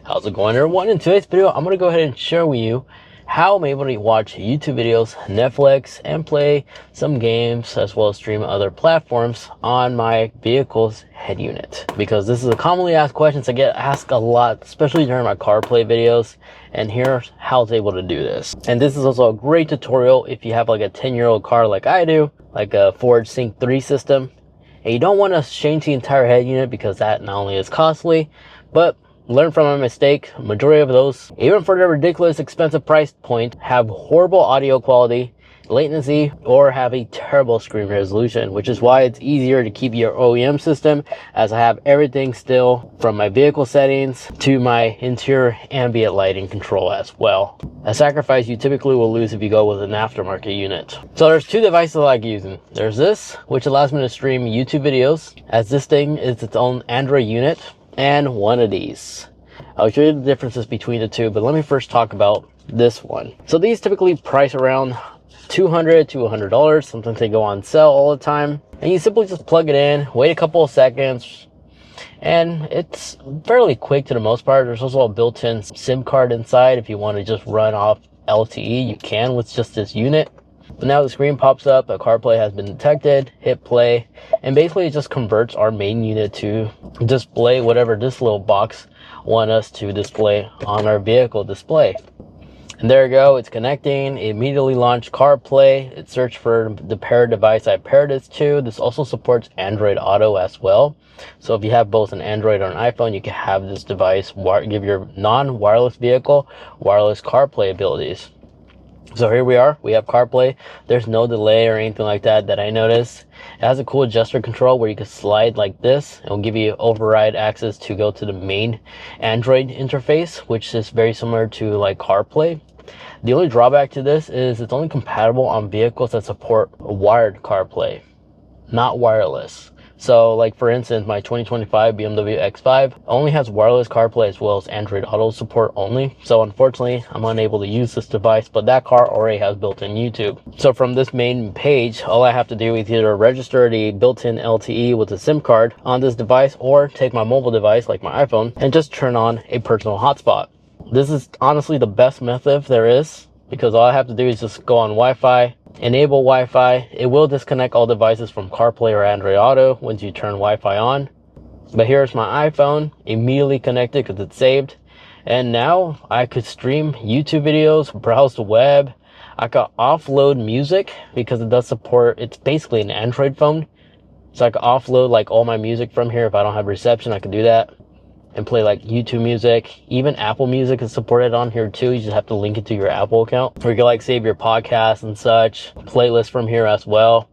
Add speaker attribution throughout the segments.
Speaker 1: How's it going, everyone? In today's video, I'm going to go ahead and share with you how I'm able to watch YouTube videos, Netflix, and play some games, as well as stream other platforms on my vehicle's head unit. Because this is a commonly asked question I get asked a lot, especially during my CarPlay videos. And here's how it's able to do this. And this is also a great tutorial if you have like a 10-year-old car like I do, like a Ford Sync 3 system. And you don't want to change the entire head unit because that not only is costly, but learn from my mistake. Majority of those, even for the ridiculous expensive price point, have horrible audio quality, latency, or have a terrible screen resolution, which is why it's easier to keep your OEM system, as I have everything still from my vehicle settings to my interior ambient lighting control as well. A sacrifice you typically will lose if you go with an aftermarket unit. So there's two devices I like using. There's this, which allows me to stream YouTube videos, as this thing is its own Android unit, and one of these. I'll show you the differences between the two, but let me first talk about this one. So these typically price around $200 to $100. Sometimes they go on sale all the time, and you simply just plug it in, wait a couple of seconds, and it's fairly quick to the most part. There's also a built-in SIM card inside. If you want to just run off LTE, you can with just this unit. But now the screen pops up, a CarPlay has been detected, hit play, and basically it just converts our main unit to display whatever this little box wants us to display on our vehicle display. And there you go, it's connecting. It immediately launched CarPlay. It searched for the paired device I paired this to. This also supports Android Auto as well. So if you have both an Android or an iPhone, you can have this device give your non-wireless vehicle wireless CarPlay abilities. So here we are, we have CarPlay. There's no delay or anything like that I noticed. It has a cool gesture control where you can slide like this. It'll give you override access to go to the main Android interface, which is very similar to like CarPlay. The only drawback to this is it's only compatible on vehicles that support wired CarPlay, not wireless. So like for instance, my 2025 BMW X5 only has wireless CarPlay as well as Android Auto support only. So unfortunately, I'm unable to use this device, but that car already has built-in YouTube. So from this main page, all I have to do is either register the built-in LTE with a SIM card on this device, or take my mobile device like my iPhone and just turn on a personal hotspot. This is honestly the best method there is, because all I have to do is just go on Wi-Fi, enable Wi-Fi. It will disconnect all devices from CarPlay or Android Auto once you turn Wi-Fi on. But here's my iPhone immediately connected because it's saved. And now I could stream YouTube videos, browse the web. I could offload music because it does support, it's basically an Android phone. So I could offload like all my music from here. If I don't have reception, I could do that and play like YouTube music. Even Apple Music is supported on here too. You just have to link it to your Apple account. Or you can like save your podcasts and such, playlist from here as well.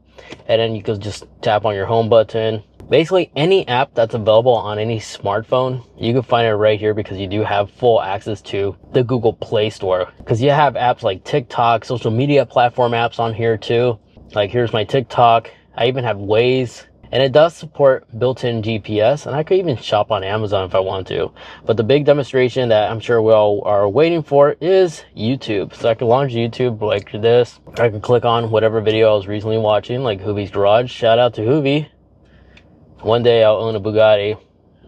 Speaker 1: And then you can just tap on your home button. Basically any app that's available on any smartphone, you can find it right here, because you do have full access to the Google Play Store. Because you have apps like TikTok, social media platform apps on here too. Like here's my TikTok. I even have Waze. And it does support built-in GPS, and I could even shop on Amazon if I want to. But the big demonstration that I'm sure we all are waiting for is YouTube. So I can launch YouTube like this. I can click on whatever video I was recently watching, like Hoovie's Garage. Shout out to Hoovie. One day I'll own a Bugatti.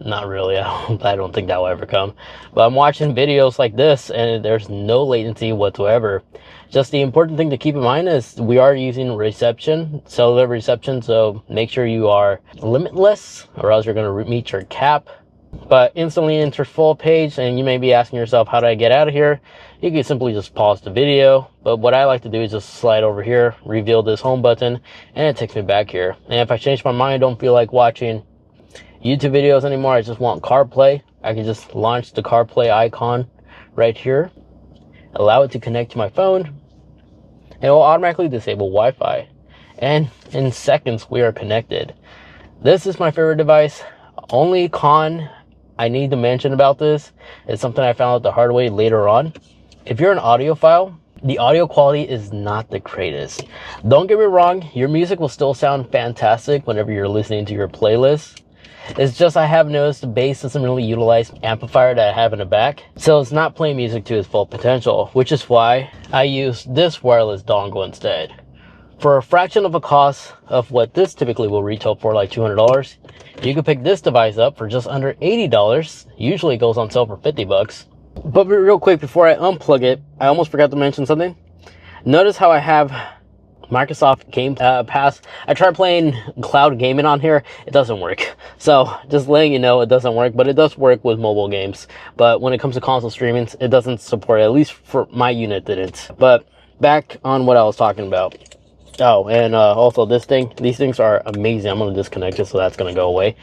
Speaker 1: Not really, I don't think that will ever come. But I'm watching videos like this, and there's no latency whatsoever. Just the important thing to keep in mind is we are using reception, cellular reception, so make sure you are limitless, or else you're going to meet your cap. But instantly enter full page, and you may be asking yourself, how do I get out of here? You can simply just pause the video, but what I like to do is just slide over here, reveal this home button, and it takes me back here. And if I change my mind, don't feel like watching YouTube videos anymore, I just want CarPlay, I can just launch the CarPlay icon right here, allow it to connect to my phone, and it will automatically disable Wi-Fi. And in seconds, we are connected. This is my favorite device. Only con I need to mention about this is something I found out the hard way later on. If you're an audiophile, the audio quality is not the greatest. Don't get me wrong, your music will still sound fantastic whenever you're listening to your playlist. It's just I have noticed the bass doesn't really utilize amplifier that I have in the back, so it's not playing music to its full potential, which is why I use this wireless dongle instead. For a fraction of a cost of what this typically will retail for, like $200, you could pick this device up for just under $80. Usually it goes on sale for 50 bucks. But real quick, before I unplug it, I almost forgot to mention something. Notice how I have Microsoft Game Pass. I tried playing cloud gaming on here. It doesn't work. So just letting you know, it doesn't work, but it does work with mobile games. But when it comes to console streaming, it doesn't support it. At least for my unit didn't. But back on what I was talking about. Oh, and also these things are amazing. I'm going to disconnect it, so that's going to go away.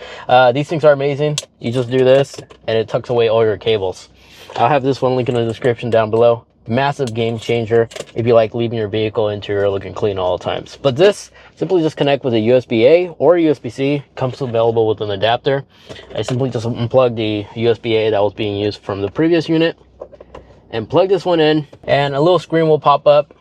Speaker 1: These things are amazing. You just do this and it tucks away all your cables. I'll have this one link in the description down below. Massive game changer if you like leaving your vehicle interior looking clean all the times. But this, simply just connect with a USB-A or USB-C. Comes available with an adapter. I simply just unplugged the USB-A that was being used from the previous unit and plug this one in, and a little screen will pop up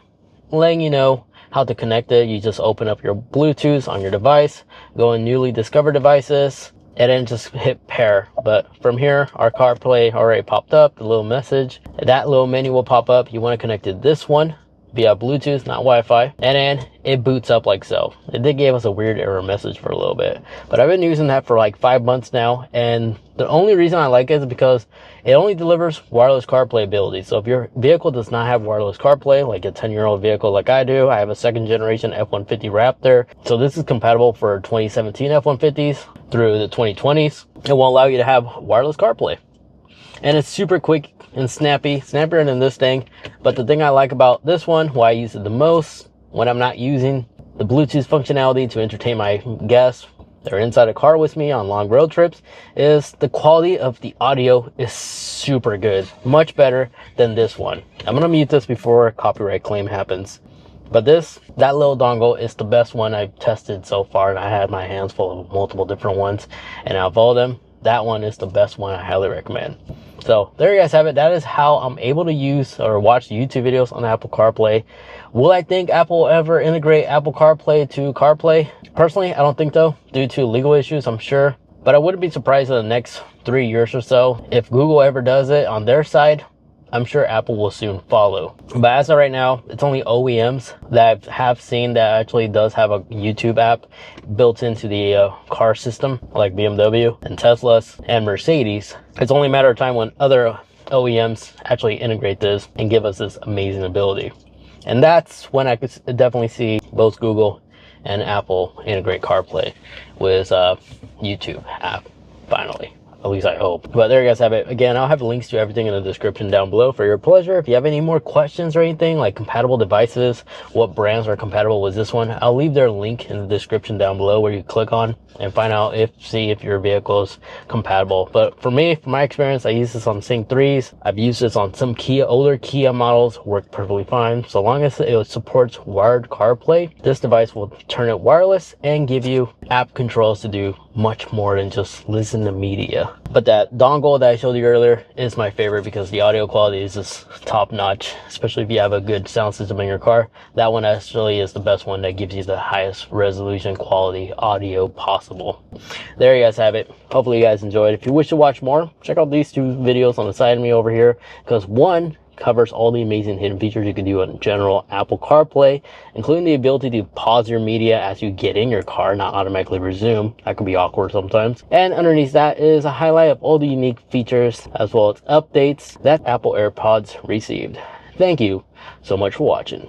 Speaker 1: letting you know how to connect it. You just open up your Bluetooth on your device, go in newly discovered devices, and then just hit pair. But from here, our CarPlay already popped up, the little message. That little menu will pop up. You want to connect to this one via Bluetooth, not Wi-Fi, and then it boots up like so. It did give us a weird error message for a little bit, but I've been using that for like 5 months now, and the only reason I like it is because it only delivers wireless CarPlay ability. So if your vehicle does not have wireless CarPlay, like a 10-year-old vehicle like I do, I have a 2nd generation F-150 Raptor, so this is compatible for 2017 F-150s through the 2020s. It will allow you to have wireless CarPlay, and it's super quick and snappy, snappier than this thing. But the thing I like about this one, why I use it the most when I'm not using the Bluetooth functionality to entertain my guests that are inside a car with me on long road trips, is the quality of the audio is super good, much better than this one. I'm gonna mute this before a copyright claim happens. But that little dongle is the best one I've tested so far, and I had my hands full of multiple different ones, and out of all of them, that one is the best one. I highly recommend. So there you guys have it. That is how I'm able to use or watch YouTube videos on Apple CarPlay. Will I think Apple will ever integrate Apple CarPlay to CarPlay? Personally, I don't think so, due to legal issues, I'm sure. But I wouldn't be surprised in the next 3 years or so. If Google ever does it on their side, I'm sure Apple will soon follow. But as of right now, it's only OEMs that I have seen that actually does have a YouTube app built into the car system, like BMW and Teslas and Mercedes. It's only a matter of time when other OEMs actually integrate this and give us this amazing ability. And that's when I could definitely see both Google and Apple integrate CarPlay with YouTube app, finally. At least I hope. But there you guys have it. Again, I'll have links to everything in the description down below for your pleasure. If you have any more questions or anything, like compatible devices, what brands are compatible with this one, I'll leave their link in the description down below where you click on and find out see if your vehicle is compatible. But for me, from my experience, I use this on Sync 3s. I've used this on some older Kia models, worked perfectly fine. So long as it supports wired CarPlay, this device will turn it wireless and give you app controls to do much more than just listen to media. But that dongle that I showed you earlier is my favorite because the audio quality is just top notch, especially if you have a good sound system in your car. That one actually is the best one that gives you the highest resolution quality audio possible. There you guys have it. Hopefully you guys enjoyed. If you wish to watch more, check out these 2 videos on the side of me over here, because one covers all the amazing hidden features you can do on general Apple CarPlay, including the ability to pause your media as you get in your car, not automatically resume. That could be awkward sometimes. And underneath that is a highlight of all the unique features as well as updates that Apple AirPods received. Thank you so much for watching.